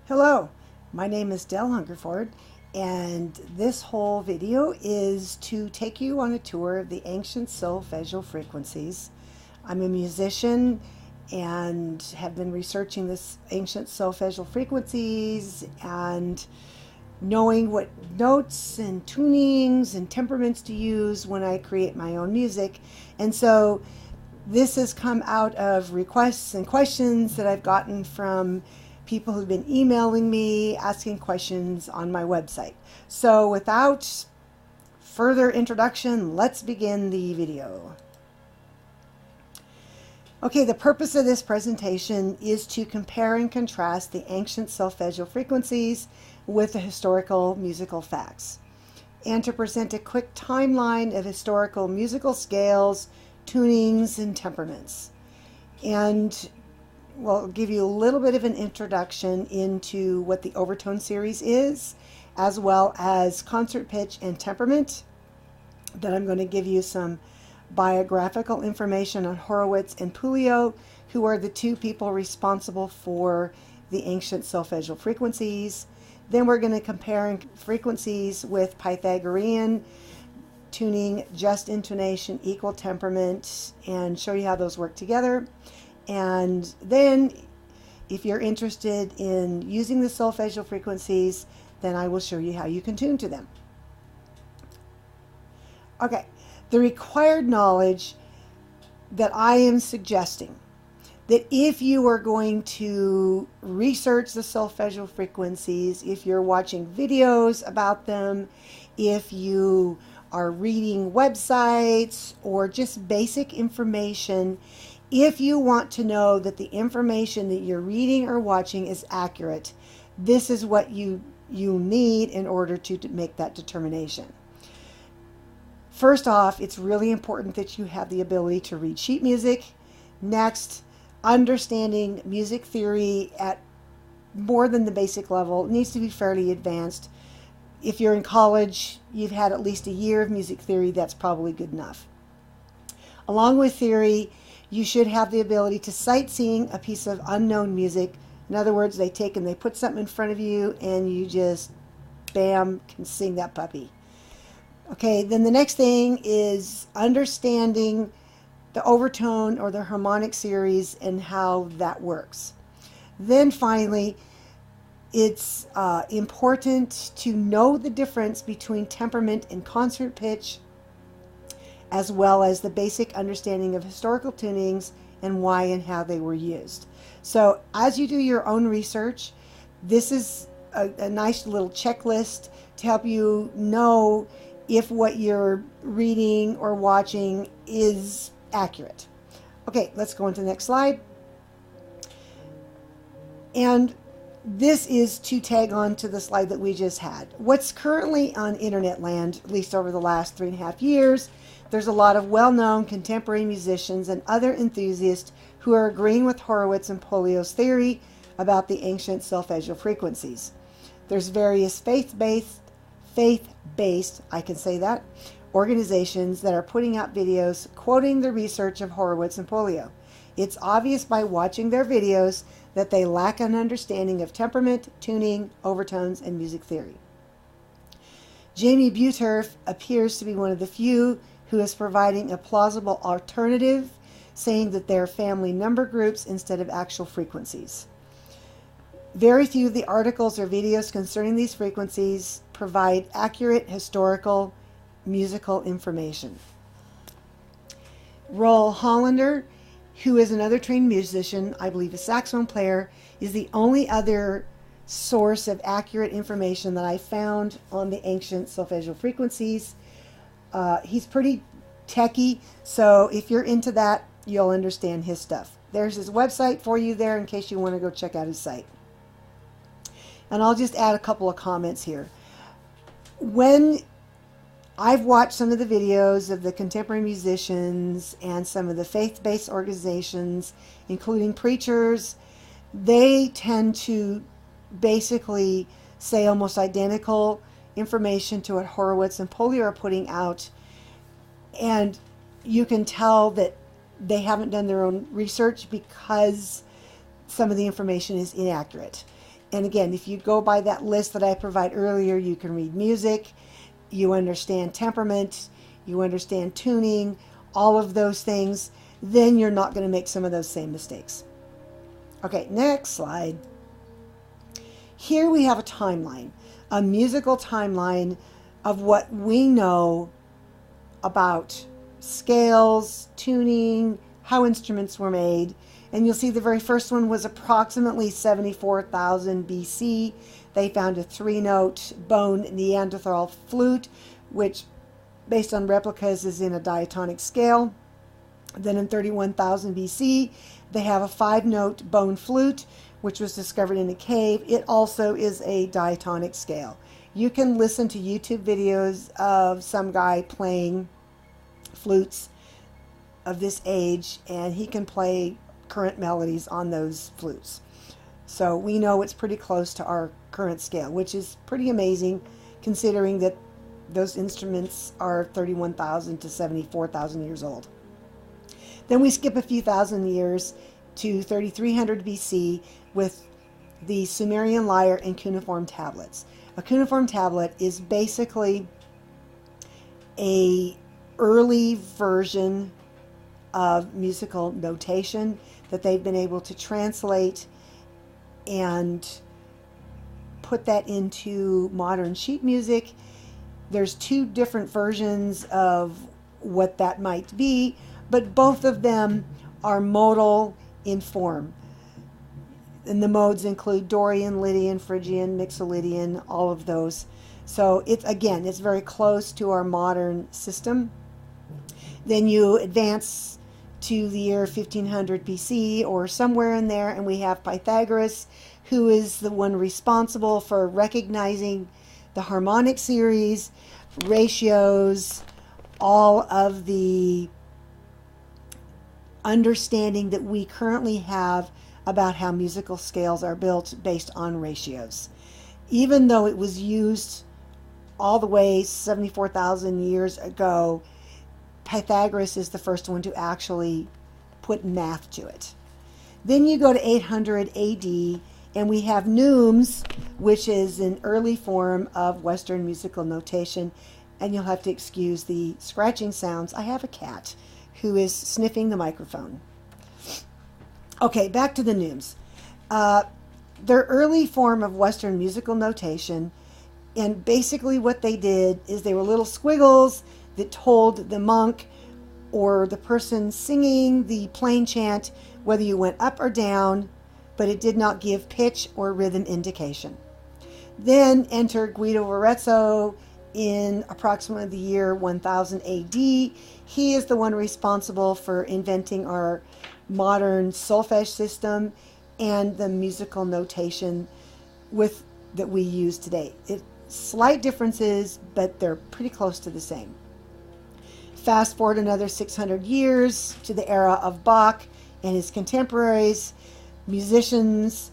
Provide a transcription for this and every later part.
Hello, my name is Del Hungerford, and this whole video is to take you on a tour of the ancient solfeggial frequencies. I'm a musician and have been researching this ancient solfeggial frequencies and knowing what notes and tunings and temperaments to use when I create my own music. And so this has come out of requests and questions that I've gotten from people who've been emailing me asking questions on my website. So without further introduction, let's begin the video. Okay, the purpose of this presentation is to compare and contrast the ancient solfeggial frequencies with the historical musical facts, and to present a quick timeline of historical musical scales, tunings, and temperaments. And we'll give you a little bit of an introduction into what the overtone series is, as well as concert pitch and temperament. Then I'm going to give you some biographical information on Horowitz and Puleo, who are the two people responsible for the ancient solfeggial frequencies. Then we're going to compare frequencies with Pythagorean tuning, just intonation, equal temperament, and show you how those work together. And then if you're interested in using the solfeggial frequencies, then I will show you how you can tune to them. Okay, the required knowledge that I am suggesting, that if you are going to research the solfeggial frequencies, if you're watching videos about them, if you are reading websites or just basic information, if you want to know that the information that you're reading or watching is accurate, this is what you need in order to make that determination. First off, it's really important that you have the ability to read sheet music. Next, understanding music theory at more than the basic level. It needs to be fairly advanced. If you're in college, you've had at least a year of music theory, that's probably good enough. Along with theory, you should have the ability to sight sing a piece of unknown music. In other words, they put something in front of you and you just, bam, can sing that puppy. Okay, then the next thing is understanding the overtone or the harmonic series and how that works. Then finally, it's important to know the difference between temperament and concert pitch, as well as the basic understanding of historical tunings and why and how they were used. So as you do your own research, this is a nice little checklist to help you know if what you're reading or watching is accurate. Okay, let's go into the next slide. And this is to tag on to the slide that we just had. What's currently on internet land, at least over the last 3.5 years, there's a lot of well-known contemporary musicians and other enthusiasts who are agreeing with Horowitz and Puleo's theory about the ancient solfeggial frequencies. There's various faith-based, I can say that, organizations that are putting out videos quoting the research of Horowitz and Puleo. It's obvious by watching their videos that they lack an understanding of temperament, tuning, overtones, and music theory. Jamie Buturf appears to be one of the few who is providing a plausible alternative, saying that they're family number groups instead of actual frequencies. Very few of the articles or videos concerning these frequencies provide accurate historical musical information. Roel Hollander, who is another trained musician, I believe a saxophone player, is the only other source of accurate information that I found on the ancient solfeggial frequencies. He's pretty techy, so if you're into that, you'll understand his stuff. There's his website for you there in case you want to go check out his site. And I'll just add a couple of comments here. When I've watched some of the videos of the contemporary musicians and some of the faith-based organizations, including preachers, they tend to basically say almost identical information to what Horowitz and Puleo are putting out. And you can tell that they haven't done their own research because some of the information is inaccurate. And again, if you go by that list that I provide earlier, you can read music, you understand temperament, you understand tuning, all of those things, then you're not going to make some of those same mistakes. Okay, next slide. Here we have a timeline, a musical timeline of what we know about scales, tuning, how instruments were made. And you'll see the very first one was approximately 74,000 BC. They found a 3-note bone Neanderthal flute, which, based on replicas, is in a diatonic scale. Then in 31,000 BC, they have a 5-note bone flute, which was discovered in a cave. It also is a diatonic scale. You can listen to YouTube videos of some guy playing flutes of this age, and he can play current melodies on those flutes. So we know it's pretty close to our current scale, which is pretty amazing considering that those instruments are 31,000 to 74,000 years old. Then we skip a few thousand years to 3300 BC with the Sumerian lyre and cuneiform tablets. A cuneiform tablet is basically a early version of musical notation that they've been able to translate and put that into modern sheet music. There's 2 different versions of what that might be, but both of them are modal in form. And the modes include Dorian, Lydian, Phrygian, Mixolydian, all of those. So it's very close to our modern system. Then you advance to the year 1500 BC or somewhere in there, and we have Pythagoras, who is the one responsible for recognizing the harmonic series, ratios, all of the understanding that we currently have about how musical scales are built based on ratios. Even though it was used all the way 74,000 years ago, Pythagoras is the first one to actually put math to it. Then you go to 800 AD, and we have neumes, which is an early form of Western musical notation. And you'll have to excuse the scratching sounds. I have a cat who is sniffing the microphone. Okay, back to the neumes. Their early form of Western musical notation, and basically what they did is they were little squiggles that told the monk or the person singing the plain chant whether you went up or down, but it did not give pitch or rhythm indication. Then enter Guido of Arezzo in approximately the year 1000 AD. He is the one responsible for inventing our modern solfege system and the musical notation that we use today. Slight differences, but they're pretty close to the same. Fast forward another 600 years to the era of Bach and his contemporaries. Musicians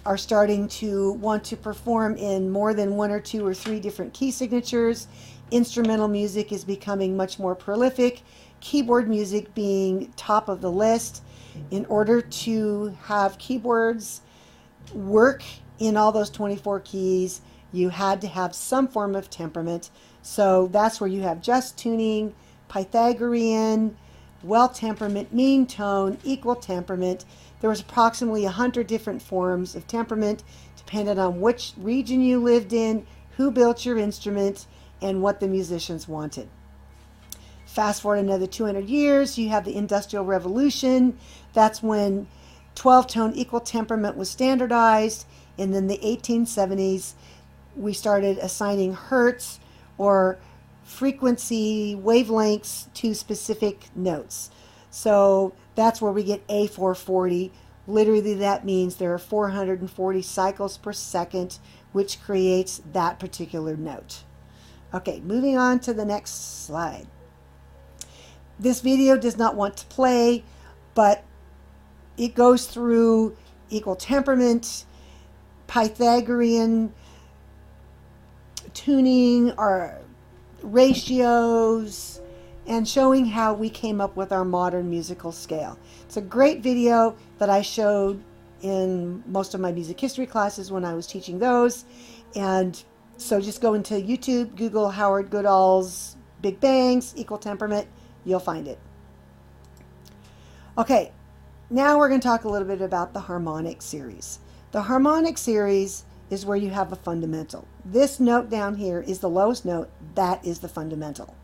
are starting to want to perform in more than 1 or 2 or 3 different key signatures. Instrumental music is becoming much more prolific, keyboard music being top of the list. In order to have keyboards work in all those 24 keys, you had to have some form of temperament. So that's where you have just tuning, Pythagorean, well temperament, mean tone, equal temperament. There was approximately 100 different forms of temperament, depending on which region you lived in, who built your instrument, and what the musicians wanted. Fast forward another 200 years, you have the Industrial Revolution. That's when 12-tone equal temperament was standardized. And then the 1870s, we started assigning hertz or frequency wavelengths to specific notes. So that's where we get A440. Literally, that means there are 440 cycles per second, which creates that particular note. Okay, moving on to the next slide. This video does not want to play, but it goes through equal temperament, Pythagorean tuning, or ratios, and showing how we came up with our modern musical scale. It's a great video that I showed in most of my music history classes when I was teaching those. And so just go into YouTube, Google Howard Goodall's Big Bangs, equal temperament, you'll find it. Okay, now we're going to talk a little bit about the harmonic series. The harmonic series is where you have a fundamental. This note down here is the lowest note, that is the fundamental.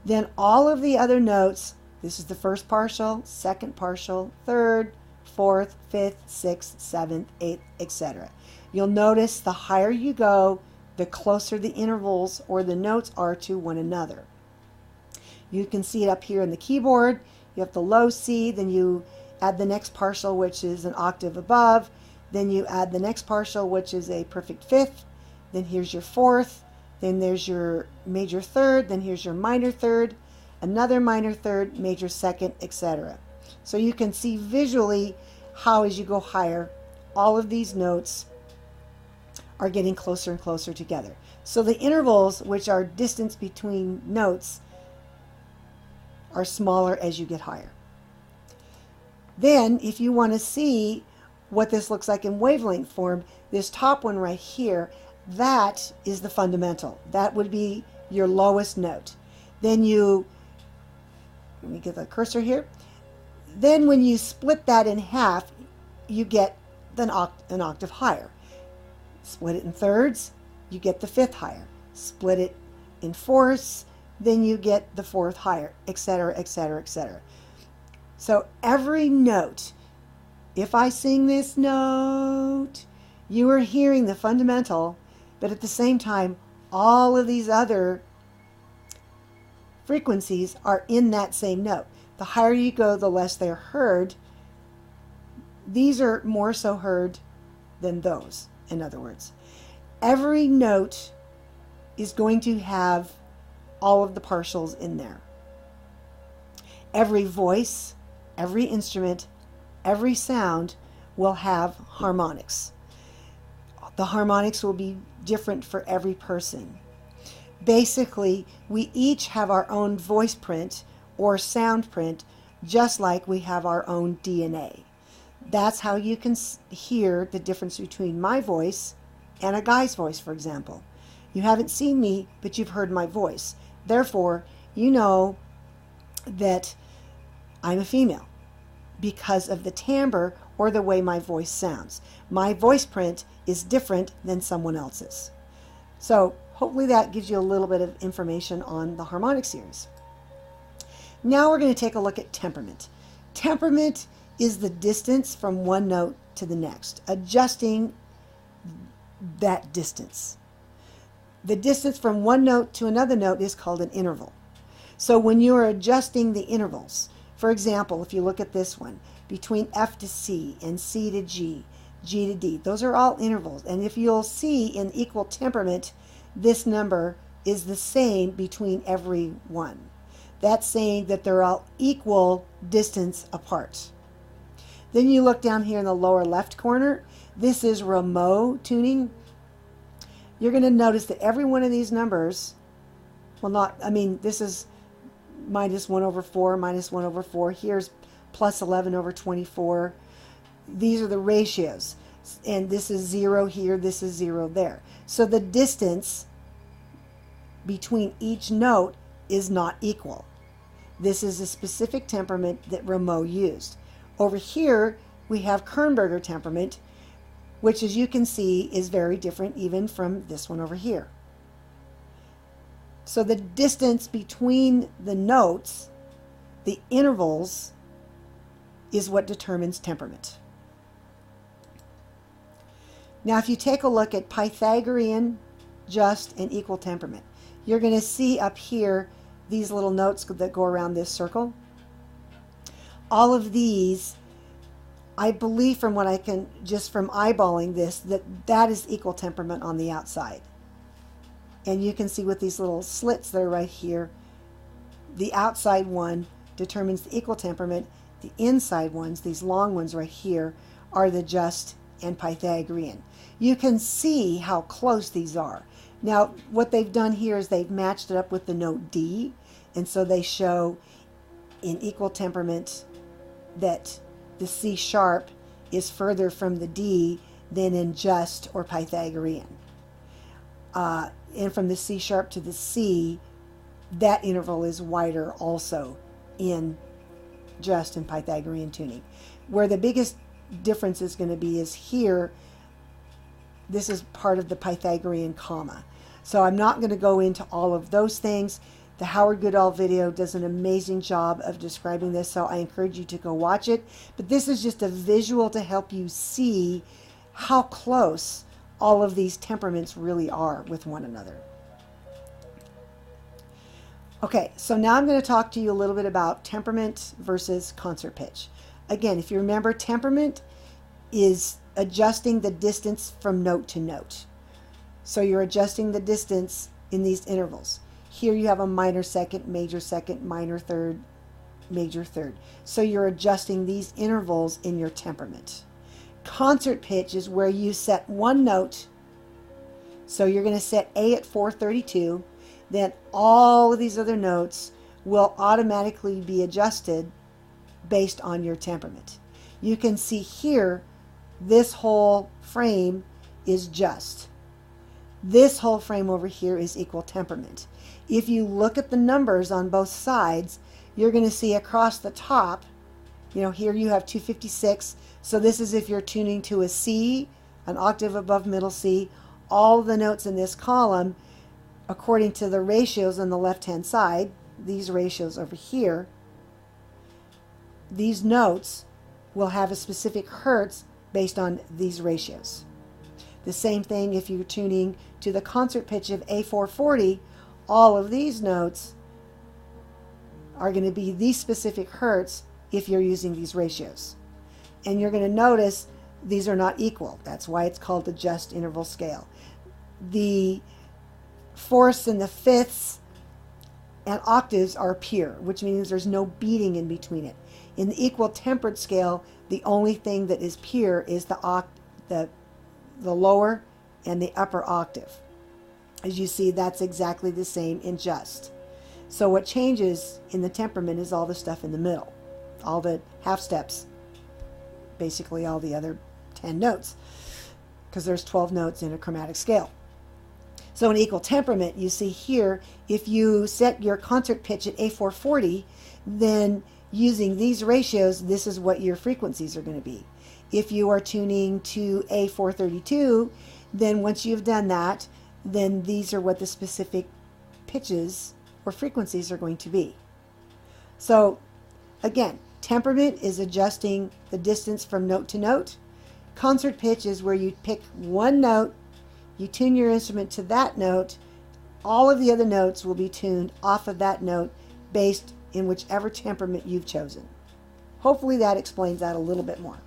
Then all of the other notes, this is the first partial, second partial, third, fourth, fifth, sixth, seventh, eighth, etc. You'll notice the higher you go, the closer the intervals or the notes are to one another. You can see it up here in the keyboard. You have the low C, then you add the next partial, which is an octave above. Then you add the next partial, which is a perfect fifth. Then here's your fourth. Then there's your major third. Then here's your minor third, another minor third, major second, etc. So you can see visually how as you go higher, all of these notes are getting closer and closer together. So the intervals, which are distance between notes, are smaller as you get higher. Then, if you want to see what this looks like in wavelength form, this top one right here, that is the fundamental. That would be your lowest note. Then let me get the cursor here. Then when you split that in half, you get an octave higher. Split it in thirds, you get the fifth higher. Split it in fourths, then you get the fourth higher, etc., etc., etc. So every note, if I sing this note, you are hearing the fundamental, but at the same time, all of these other frequencies are in that same note. The higher you go, the less they're heard. These are more so heard than those, in other words. Every note is going to have all of the partials in there. Every voice, every instrument, every sound will have harmonics. The harmonics will be different for every person. Basically, we each have our own voice print or sound print, just like we have our own DNA. That's how you can hear the difference between my voice and a guy's voice, for example. You haven't seen me, but you've heard my voice. Therefore, you know that I'm a female because of the timbre or the way my voice sounds. My voice print is different than someone else's. So hopefully that gives you a little bit of information on the harmonic series. Now we're going to take a look at temperament. Temperament is the distance from one note to the next, adjusting that distance. The distance from one note to another note is called an interval. So when you are adjusting the intervals, for example, if you look at this one, between F to C and C to G, G to D, those are all intervals. And if you'll see in equal temperament, this number is the same between every one. That's saying that they're all equal distance apart. Then you look down here in the lower left corner. This is Rameau tuning. You're going to notice that every one of these numbers, this is minus 1 over 4, minus 1 over 4. Here's plus 11 over 24. These are the ratios. And this is 0 here, this is 0 there. So the distance between each note is not equal. This is a specific temperament that Rameau used. Over here, we have Kernberger temperament, which, as you can see, is very different even from this one over here. So the distance between the notes, the intervals, is what determines temperament. Now, if you take a look at Pythagorean, just, and equal temperament, you're going to see up here these little notes that go around this circle. All of these, I believe from what I can, just from eyeballing this, that is equal temperament on the outside. And you can see with these little slits that are right here, the outside one determines the equal temperament. The inside ones, these long ones right here, are the just and Pythagorean. You can see how close these are. Now, what they've done here is they've matched it up with the note D, and so they show in equal temperament that the C sharp is further from the D than in just or Pythagorean. And from the C sharp to the C, that interval is wider also in just and Pythagorean tuning. Where the biggest difference is going to be is here, this is part of the Pythagorean comma. So I'm not going to go into all of those things. The Howard Goodall video does an amazing job of describing this, so I encourage you to go watch it. But this is just a visual to help you see how close all of these temperaments really are with one another. Okay, so now I'm going to talk to you a little bit about temperament versus concert pitch. Again, if you remember, temperament is adjusting the distance from note to note. So you're adjusting the distance in these intervals. Here you have a minor second, minor third, major third. So you're adjusting these intervals in your temperament. Concert pitch is where you set one note. So you're going to set A at 432. Then all of these other notes will automatically be adjusted based on your temperament. You can see here, this whole frame is just. This whole frame over here is equal temperament. If you look at the numbers on both sides, you're going to see across the top, here you have 256. So this is if you're tuning to a C, an octave above middle C. All the notes in this column, according to the ratios on the left-hand side, these ratios over here, these notes will have a specific hertz based on these ratios. The same thing if you're tuning to the concert pitch of A440, all of these notes are going to be these specific hertz if you're using these ratios. And you're going to notice these are not equal. That's why it's called the just interval scale. The fourths and the fifths and octaves are pure, which means there's no beating in between it. In the equal tempered scale, the only thing that is pure is the lower and the upper octave. As you see, that's exactly the same in just. So what changes in the temperament is all the stuff in the middle, all the half steps, basically all the other 10 notes, because there's 12 notes in a chromatic scale. So in equal temperament, you see here, if you set your concert pitch at A440, then using these ratios, this is what your frequencies are going to be. If you are tuning to A432, then once you've done that, then these are what the specific pitches or frequencies are going to be. So again, temperament is adjusting the distance from note to note. Concert pitch is where you pick one note, you tune your instrument to that note. All of the other notes will be tuned off of that note based in whichever temperament you've chosen. Hopefully that explains that a little bit more.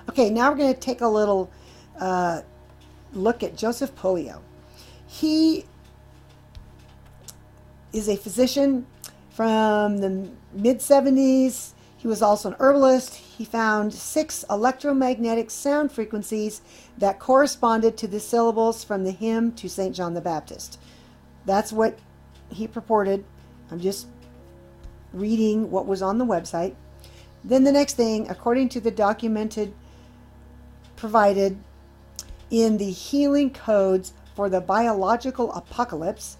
Okay, now we're going to take a little look at Joseph Puleo. He is a physician from the mid-70s. He was also an herbalist. He found 6 electromagnetic sound frequencies that corresponded to the syllables from the hymn to St. John the Baptist. That's what he purported. I'm just reading what was on the website. Then the next thing, according to the documented provided in the healing codes for the biological apocalypse,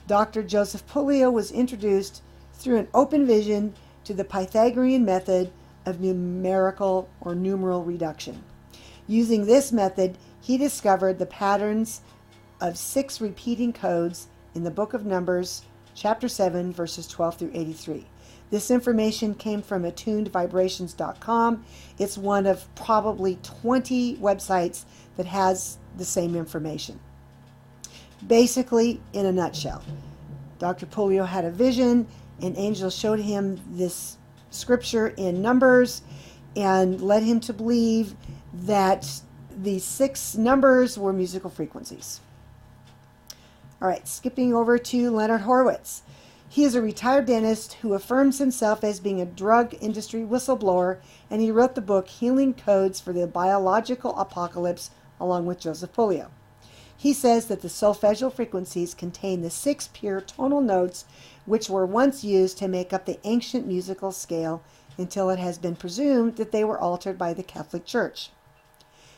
Dr. Joseph Puleo was introduced through an open vision to the Pythagorean method of numerical or numeral reduction. Using this method, he discovered the patterns of 6 repeating codes in the Book of Numbers, chapter 7, verses 12 through 83. This information came from attunedvibrations.com. It's one of probably 20 websites that has the same information. Basically, in a nutshell, Dr. Puleo had a vision. An angel showed him this scripture in Numbers and led him to believe that these 6 numbers were musical frequencies. All right, skipping over to Leonard Horowitz. He is a retired dentist who affirms himself as being a drug industry whistleblower, and he wrote the book Healing Codes for the Biological Apocalypse along with Joseph Puleo. He says that the solfeggial frequencies contain the 6 pure tonal notes which were once used to make up the ancient musical scale until it has been presumed that they were altered by the Catholic Church.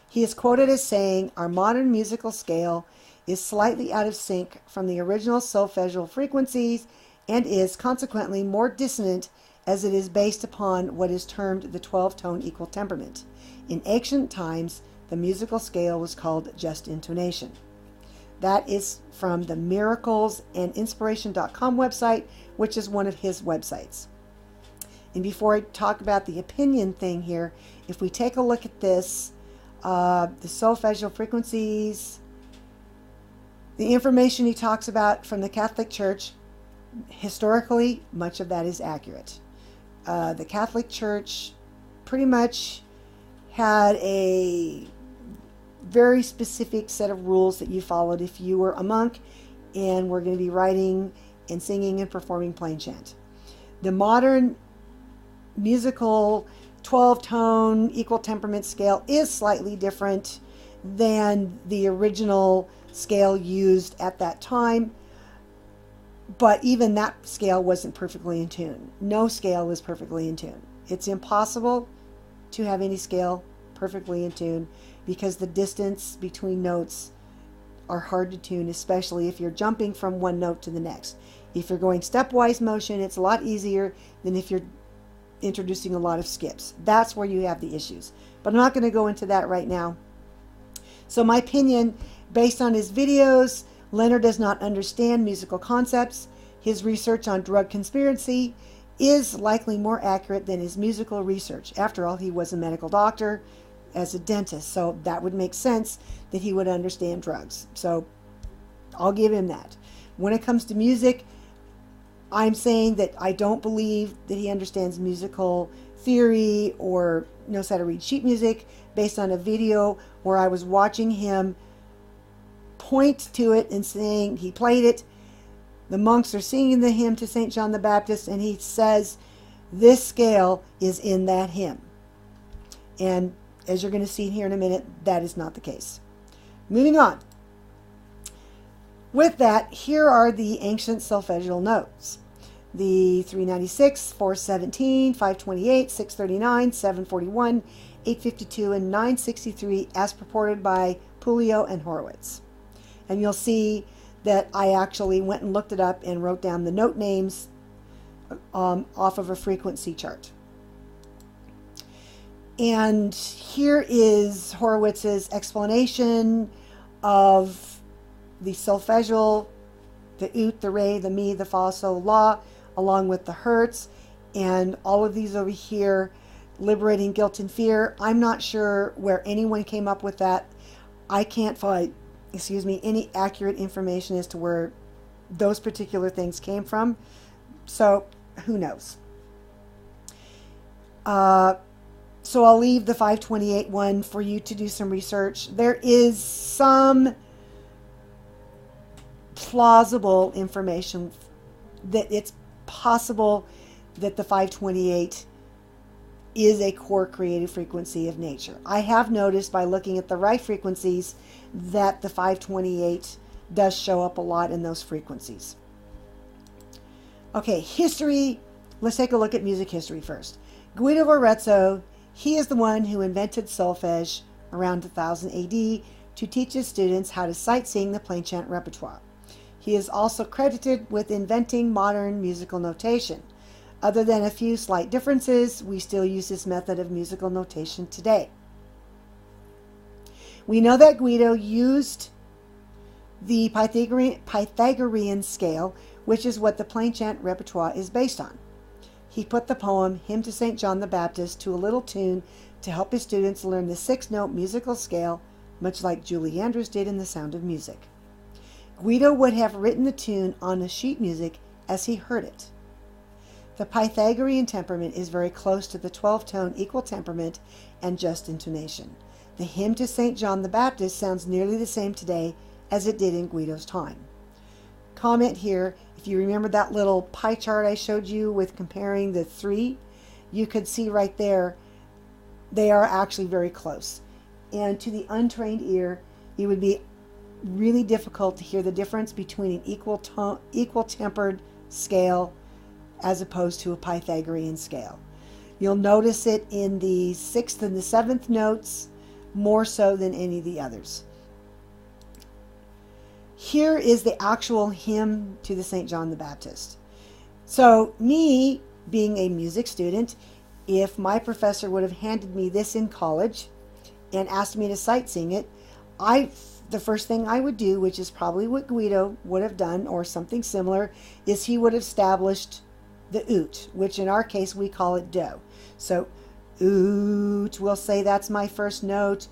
He is quoted as saying, "Our modern musical scale is slightly out of sync from the original solfeggial frequencies and is consequently more dissonant as it is based upon what is termed the 12-tone equal temperament. In ancient times, the musical scale was called just intonation." That is from the miraclesandinspiration.com website, which is one of his websites. And before I talk about the opinion thing here, if we take a look at this, the solfeggial frequencies, the information he talks about from the Catholic Church, historically, much of that is accurate. The Catholic Church pretty much had a very specific set of rules that you followed if you were a monk and were going to be writing and singing and performing plain chant. The modern musical 12-tone equal temperament scale is slightly different than the original scale used at that time, but even that scale wasn't perfectly in tune. No scale is perfectly in tune. It's impossible to have any scale perfectly in tune because the distance between notes are hard to tune, especially if you're jumping from one note to the next. If you're going stepwise motion, it's a lot easier than if you're introducing a lot of skips. That's where you have the issues. But I'm not going to go into that right now. So my opinion, based on his videos, Leonard does not understand musical concepts. His research on drug conspiracy is likely more accurate than his musical research. After all, he was a medical doctor as a dentist, so that would make sense that he would understand drugs. So I'll give him that. When it comes to music, I'm saying that I don't believe that he understands musical theory or knows how to read sheet music based on a video where I was watching him point to it and saying he played it. The monks are singing the hymn to St. John the Baptist, and he says this scale is in that hymn. And as you're going to see here in a minute, that is not the case. Moving on. With that, here are the ancient solfeggial notes. The 396, 417, 528, 639, 741, 852, and 963 as purported by Puleo and Horowitz. And you'll see that I actually went and looked it up and wrote down the note names off of a frequency chart. And here is Horowitz's explanation of the solfeggial, the ut, the re, the mi, the fa, sol, la, along with the hertz, and all of these over here, liberating guilt and fear. I'm not sure where anyone came up with that. I can't find, any accurate information as to where those particular things came from. So who knows? So I'll leave the 528 one for you to do some research. There is some plausible information that it's possible that the 528 is a core creative frequency of nature. I have noticed by looking at the right frequencies that the 528 does show up a lot in those frequencies. Okay, history. Let's take a look at music history first. Guido of Arezzo, he is the one who invented solfege around 1000 AD to teach his students how to sight sing the plain chant repertoire. He is also credited with inventing modern musical notation. Other than a few slight differences, we still use this method of musical notation today. We know that Guido used the Pythagorean scale, which is what the plain chant repertoire is based on. He put the poem Hymn to St. John the Baptist to a little tune to help his students learn the 6-note musical scale, much like Julie Andrews did in The Sound of Music. Guido would have written the tune on the sheet music as he heard it. The Pythagorean temperament is very close to the 12-tone equal temperament and just intonation. The Hymn to St. John the Baptist sounds nearly the same today as it did in Guido's time. Comment here, if you remember that little pie chart I showed you with comparing the three, you could see right there they are actually very close. And to the untrained ear, it would be really difficult to hear the difference between an equal tempered scale as opposed to a Pythagorean scale. You'll notice it in the 6th and the 7th notes more so than any of the others. Here is the actual hymn to the St. John the Baptist. So me, being a music student, if my professor would have handed me this in college and asked me to sight sing it, the first thing I would do, which is probably what Guido would have done or something similar, is he would have established the oot, which in our case we call it do. So oot, we'll say that's my first note.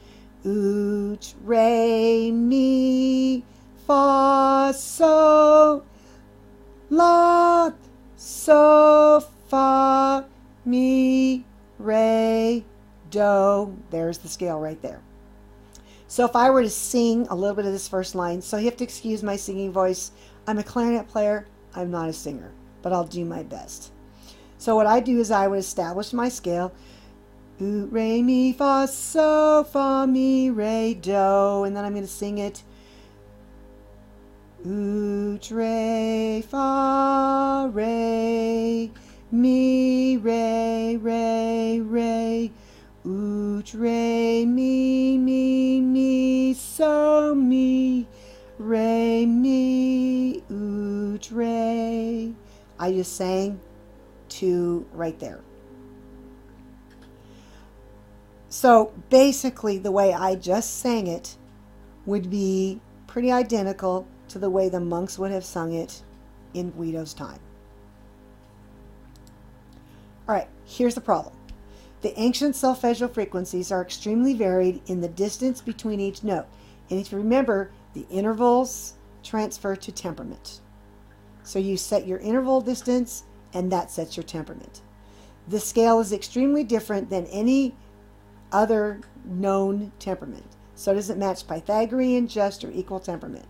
Oot, re, mi, fa, sol, la, so, fa, mi, re, do. There's the scale right there. So if I were to sing a little bit of this first line, so you have to excuse my singing voice. I'm a clarinet player. I'm not a singer, but I'll do my best. So what I do is I would establish my scale. Oot, re, mi, fa, so, fa, mi, re, do. And then I'm going to sing it. Oot, re, fa, re, mi, re, re, re. Oot, re, mi, so, mi, re, mi, oot, re. I just sang to right there. So basically the way I just sang it would be pretty identical to the way the monks would have sung it in Guido's time. All right, here's the problem. The ancient solfeggio frequencies are extremely varied in the distance between each note. And if you remember, the intervals transfer to temperament. So you set your interval distance, and that sets your temperament. The scale is extremely different than any other known temperament. So does it match Pythagorean, just, or equal temperament?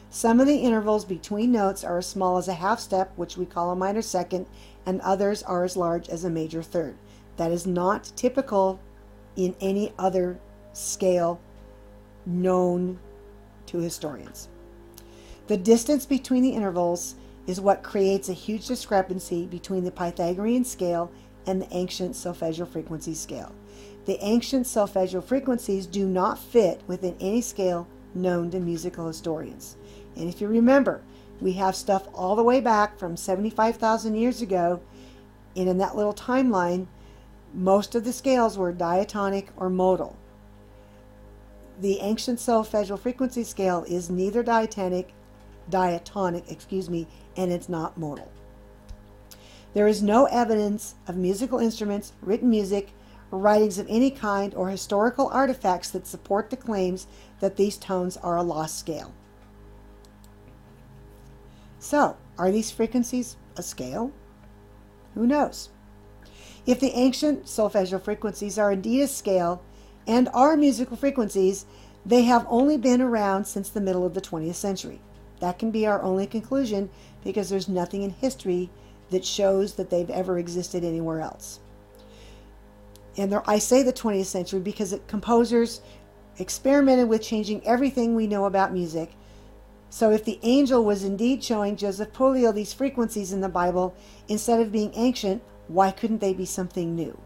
Some of the intervals between notes are as small as a half step, which we call a minor second, and others are as large as a major third. That is not typical in any other scale known to historians. The distance between the intervals is what creates a huge discrepancy between the Pythagorean scale and the ancient solfeggio frequency scale. The ancient solfeggio frequencies do not fit within any scale known to musical historians. And if you remember, we have stuff all the way back from 75,000 years ago, and in that little timeline, most of the scales were diatonic or modal. The ancient solfeggio frequency scale is neither diatonic, and it's not modal. There is no evidence of musical instruments, written music, writings of any kind, or historical artifacts that support the claims that these tones are a lost scale. So, are these frequencies a scale? Who knows? If the ancient solfeggio frequencies are indeed a scale and are musical frequencies, they have only been around since the middle of the 20th century. That can be our only conclusion because there's nothing in history that shows that they've ever existed anywhere else. And I say the 20th century because composers experimented with changing everything we know about music. So if the angel was indeed showing Joseph Puleo these frequencies in the Bible, instead of being ancient, why couldn't they be something new?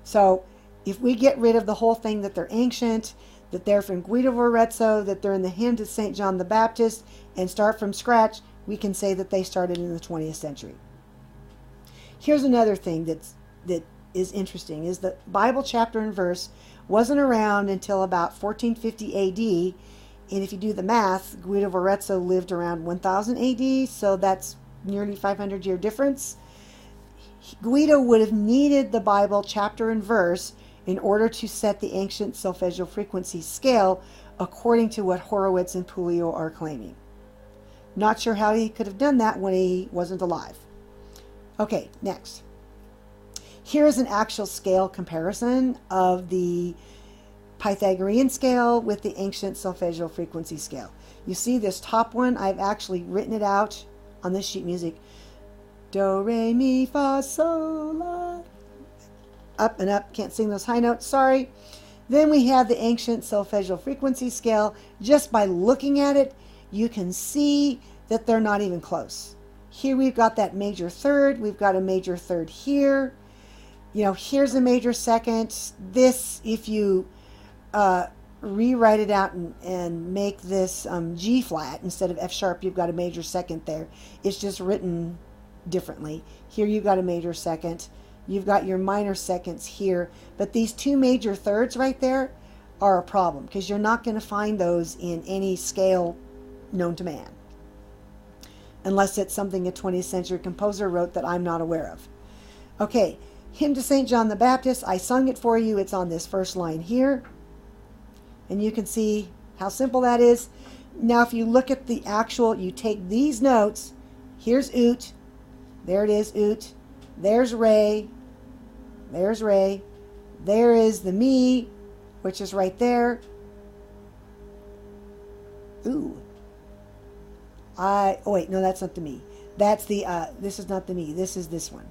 So if we get rid of the whole thing that they're ancient, that they're from Guido of Arezzo, that they're in the hymn to St. John the Baptist, and start from scratch, we can say that they started in the 20th century. Here's another thing that is interesting, is that Bible chapter and verse wasn't around until about 1450 AD, and if you do the math, Guido of Arezzo lived around 1000 AD, so that's nearly 500-year difference. Guido would have needed the Bible chapter and verse in order to set the ancient solfeggio frequency scale according to what Horowitz and Puleo are claiming. Not sure how he could have done that when he wasn't alive. Okay, next. Here is an actual scale comparison of the Pythagorean scale with the ancient solfeggio frequency scale. You see this top one, I've actually written it out on this sheet music. Do, re, mi, fa, sol, la. Up and up, can't sing those high notes, sorry. Then we have the ancient solfeggio frequency scale. Just by looking at it, you can see that they're not even close. Here we've got that major third. We've got a major third here. You know, here's a major second. This, if you rewrite it out and make this G flat instead of F sharp, you've got a major second there. It's just written differently. Here you've got a major second. You've got your minor seconds here. But these two major thirds right there are a problem because you're not going to find those in any scale known to man. Unless it's something a 20th century composer wrote that I'm not aware of. Okay, Hymn to St. John the Baptist. I sung it for you. It's on this first line here. And you can see how simple that is. Now if you look at the actual, you take these notes. Here's Ut. There it is, Ut. There's Re. There's Re. There is the Mi, which is right there. Ooh. Oh wait, no, that's not the Mi. That's the, this is not the Mi. This is this one.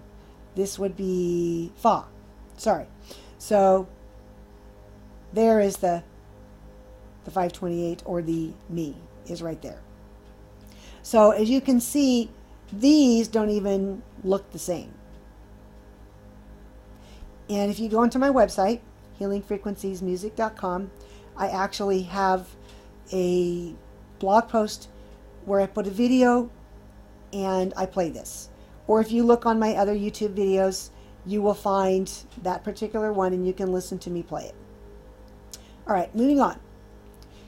This would be Fa. Sorry. So there is the 528, or the Mi is right there. So as you can see, these don't even look the same. And if you go onto my website, healingfrequenciesmusic.com, I actually have a blog post where I put a video and I play this. Or if you look on my other YouTube videos, you will find that particular one and you can listen to me play it. All right, moving on.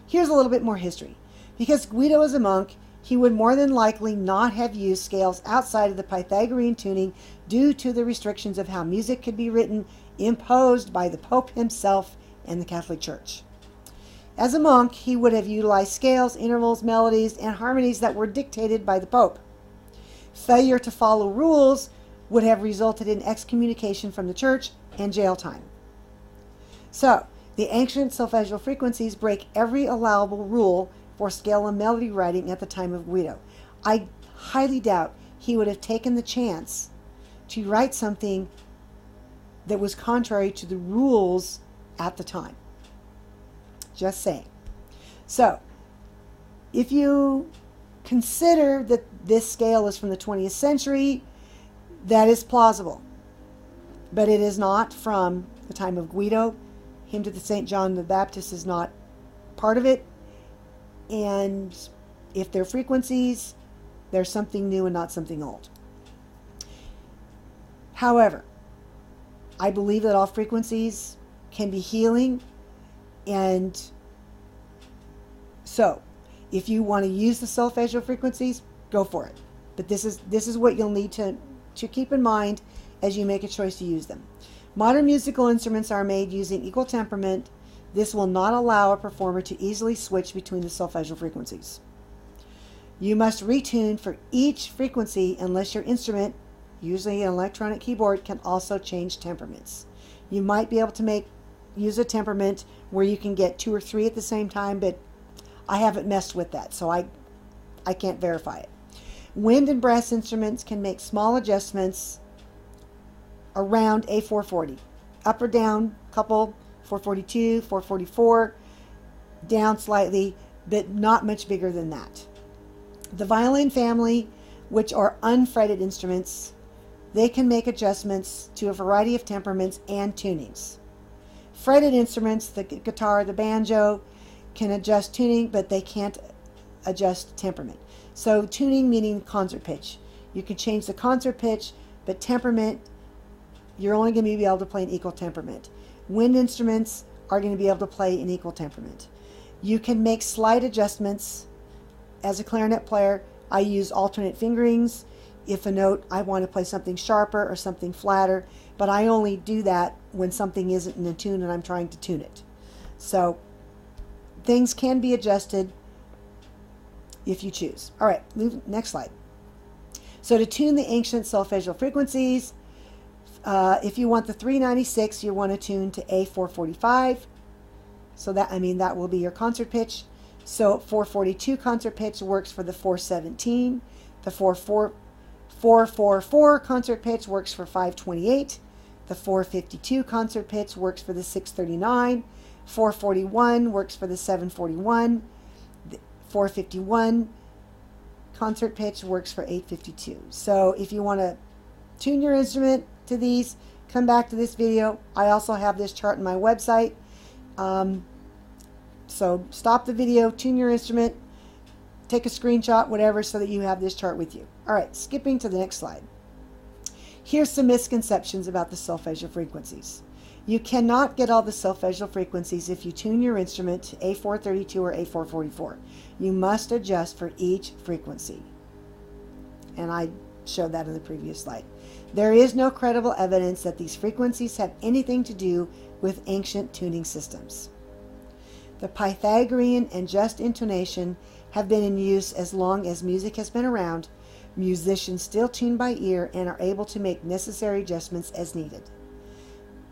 Here's a little bit more history. Because Guido was a monk, he would more than likely not have used scales outside of the Pythagorean tuning due to the restrictions of how music could be written imposed by the Pope himself and the Catholic Church. As a monk, he would have utilized scales, intervals, melodies, and harmonies that were dictated by the Pope. Failure to follow rules would have resulted in excommunication from the church and jail time. So, the ancient solfeggial frequencies break every allowable rule for scale and melody writing at the time of Guido. I highly doubt he would have taken the chance to write something that was contrary to the rules at the time. Just saying. So, if you consider that this scale is from the 20th century, that is plausible. But it is not from the time of Guido. Hymn to the St. John the Baptist is not part of it. And if they're frequencies, there's something new and not something old. However, I believe that all frequencies can be healing. And so, if you want to use the solfeggial frequencies, go for it. But this is what you'll need to keep in mind as you make a choice to use them. Modern musical instruments are made using equal temperament. This will not allow a performer to easily switch between the solfeggial frequencies. You must retune for each frequency unless your instrument, usually an electronic keyboard, can also change temperaments. You might be able to use a temperament where you can get 2 or 3 at the same time, but I haven't messed with that, so I can't verify it. Wind and brass instruments can make small adjustments around a 440. Up or down, couple, 442, 444, down slightly, but not much bigger than that. The violin family, which are unfretted instruments, they can make adjustments to a variety of temperaments and tunings. Fretted instruments, the guitar, the banjo, can adjust tuning, but they can't adjust temperament. So tuning meaning concert pitch. You can change the concert pitch, but temperament, you're only going to be able to play an equal temperament. Wind instruments are going to be able to play an equal temperament. You can make slight adjustments. As a clarinet player, I use alternate fingerings. If a note, I want to play something sharper or something flatter, but I only do that when something isn't in a tune and I'm trying to tune it. So things can be adjusted if you choose. All right, next slide. So to tune the ancient solfeggial frequencies, if you want the 396, you want to tune to A445. So that will be your concert pitch. So 442 concert pitch works for the 417. The 444 concert pitch works for 528. The 452 concert pitch works for the 639. 441 works for the 741. The 451 concert pitch works for 852. So if you want to tune your instrument to these, come back to this video. I also have this chart on my website. So stop the video, tune your instrument, take a screenshot, whatever, so that you have this chart with you. All right, skipping to the next slide. Here's some misconceptions about the solfeggio frequencies. You cannot get all the solfeggio frequencies if you tune your instrument to A432 or A444. You must adjust for each frequency. And I showed that in the previous slide. There is no credible evidence that these frequencies have anything to do with ancient tuning systems. The Pythagorean and just intonation have been in use as long as music has been around. Musicians still tune by ear and are able to make necessary adjustments as needed.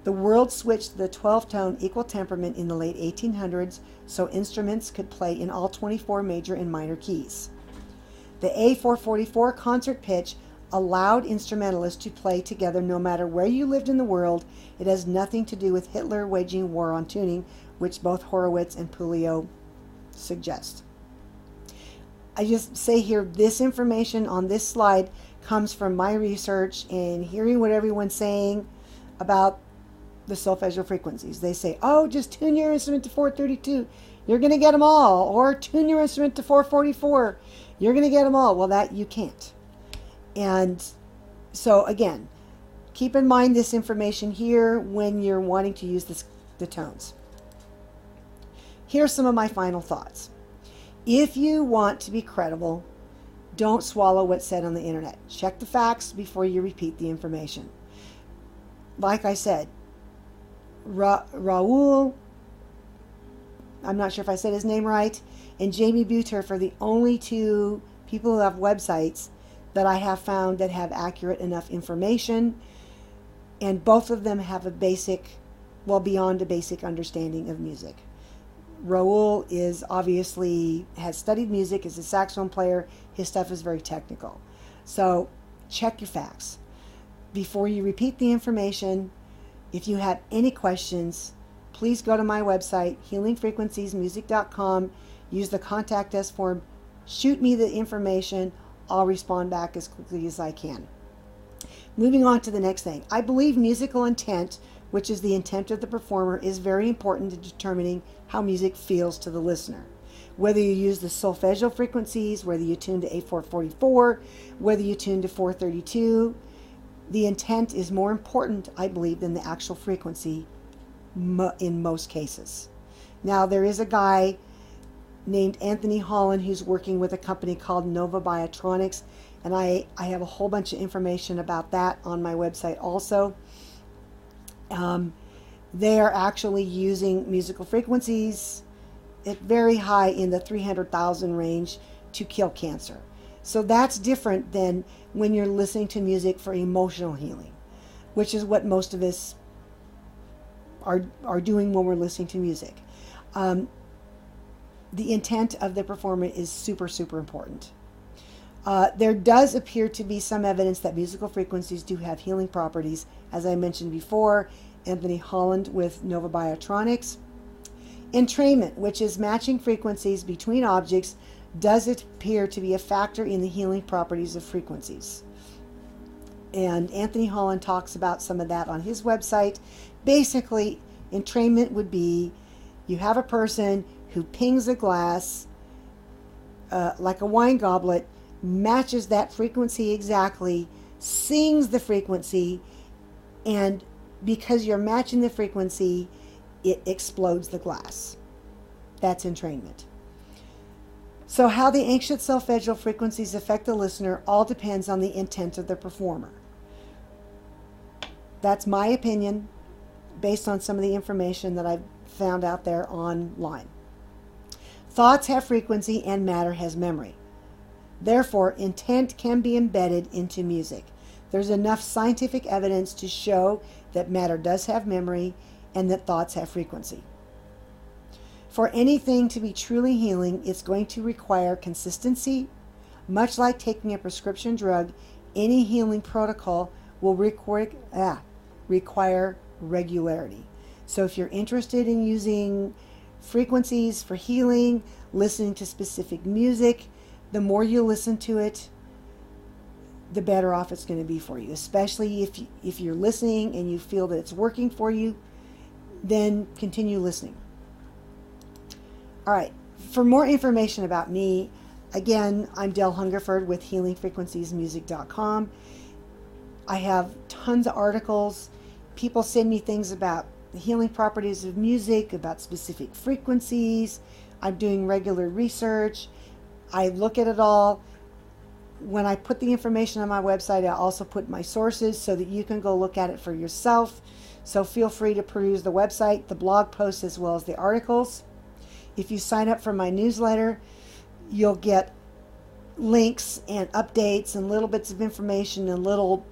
The world switched to the 12-tone equal temperament in the late 1800s so instruments could play in all 24 major and minor keys. The A444 concert pitch allowed instrumentalists to play together no matter where you lived in the world. It has nothing to do with Hitler waging war on tuning, which both Horowitz and Puleo suggest. I just say here, this information on this slide comes from my research and hearing what everyone's saying about the solfeggio frequencies. They say, oh, just tune your instrument to 432. You're going to get them all. Or tune your instrument to 444. You're going to get them all. Well, that you can't. And so, again, keep in mind this information here when you're wanting to use the tones. Here's some of my final thoughts. If you want to be credible, don't swallow what's said on the internet. Check the facts before you repeat the information. Like I said, Raoul, I'm not sure if I said his name right, and Jamie Buturf are the only two people who have websites that I have found that have accurate enough information, and both of them have a basic, well, beyond a basic understanding of music. Raoul is obviously has studied music, is a saxophone player. His stuff is very technical. So check your facts before you repeat the information. If you have any questions, please go to my website, healingfrequenciesmusic.com. Use the contact us form. Shoot me the information. I'll respond back as quickly as I can. Moving on to the next thing. I believe musical intent, which is the intent of the performer, is very important in determining how music feels to the listener. Whether you use the solfeggio frequencies, whether you tune to A444, whether you tune to 432, the intent is more important, I believe, than the actual frequency in most cases. Now, there is a guy named Anthony Holland who's working with a company called Nova Biotronics, and I have a whole bunch of information about that on my website also. They are actually using musical frequencies at very high in the 300,000 range to kill cancer. So that's different than when you're listening to music for emotional healing, which is what most of us are doing when we're listening to music. The intent of the performer is super, super important. There does appear to be some evidence that musical frequencies do have healing properties, as I mentioned before. Anthony Holland with Nova Biotronics. Entrainment, which is matching frequencies between objects, does appear to be a factor in the healing properties of frequencies. And Anthony Holland talks about some of that on his website. Basically, entrainment would be you have a person who pings a glass like a wine goblet, matches that frequency exactly, sings the frequency, and because you're matching the frequency, it explodes the glass. That's entrainment. So how the ancient solfeggio frequencies affect the listener all depends on the intent of the performer. That's my opinion based on some of the information that I've found out there online. Thoughts have frequency and matter has memory. Therefore, intent can be embedded into music. There's enough scientific evidence to show that matter does have memory and that thoughts have frequency. For anything to be truly healing, it's going to require consistency. Much like taking a prescription drug, any healing protocol will require regularity. So if you're interested in using frequencies for healing, listening to specific music, the more you listen to it, the better off it's going to be for you. Especially if you're listening and you feel that it's working for you, then continue listening. All right. For more information about me, again, I'm Del Hungerford with healingfrequenciesmusic.com. I have tons of articles. People send me things about the healing properties of music, about specific frequencies. I'm doing regular research. I look at it all. When I put the information on my website, I also put my sources so that you can go look at it for yourself. So feel free to peruse the website, the blog posts, as well as the articles. If you sign up for my newsletter, you'll get links and updates and little bits of information and little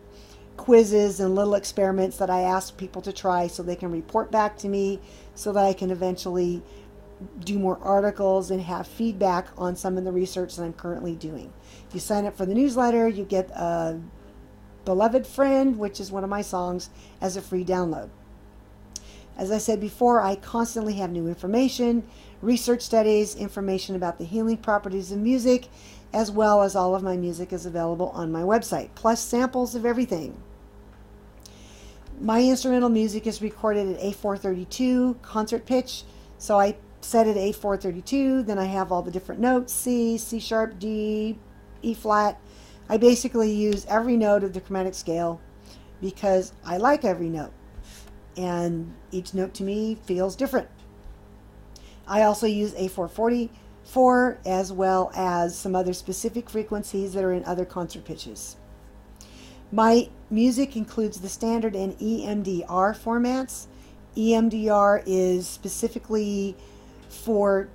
quizzes and little experiments that I ask people to try so they can report back to me so that I can eventually do more articles and have feedback on some of the research that I'm currently doing. If you sign up for the newsletter, you get a Beloved Friend, which is one of my songs, as a free download. As I said before, I constantly have new information, research studies, information about the healing properties of music, as well as all of my music is available on my website, plus samples of everything. My instrumental music is recorded at A432 concert pitch, so I set it at A432, then I have all the different notes, C, C sharp, D, E flat. I basically use every note of the chromatic scale because I like every note, and each note to me feels different. I also use A444 as well as some other specific frequencies that are in other concert pitches. My music includes the standard and EMDR formats. EMDR is specifically for,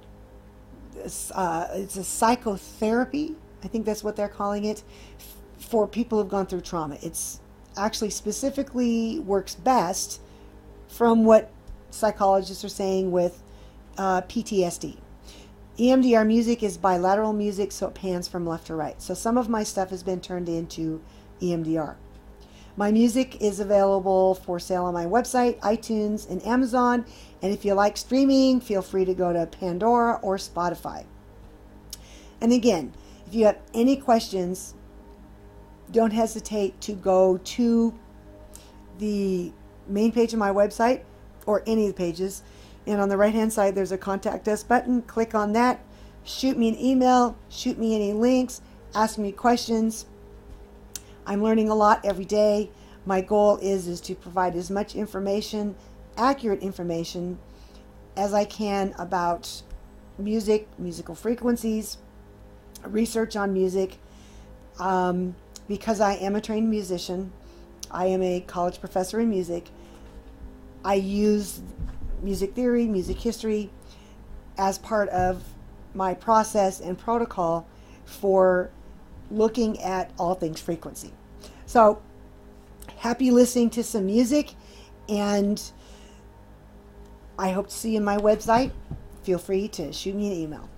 it's a psychotherapy, I think that's what they're calling it, for people who've gone through trauma. It's actually specifically works best from what psychologists are saying with PTSD. EMDR music is bilateral music, so it pans from left to right. So some of my stuff has been turned into EMDR. My music is available for sale on my website, iTunes, and Amazon. And if you like streaming, feel free to go to Pandora or Spotify. And again, if you have any questions, don't hesitate to go to the main page of my website or any of the pages. And on the right-hand side, there's a Contact Us button. Click on that. Shoot me an email. Shoot me any links. Ask me questions. I'm learning a lot every day. My goal is to provide as much information, accurate information, as I can about music, musical frequencies, research on music. Because I am a trained musician, I am a college professor in music, I use music theory, music history as part of my process and protocol for looking at all things frequency. So happy listening to some music, and I hope to see you on my website. Feel free to shoot me an email.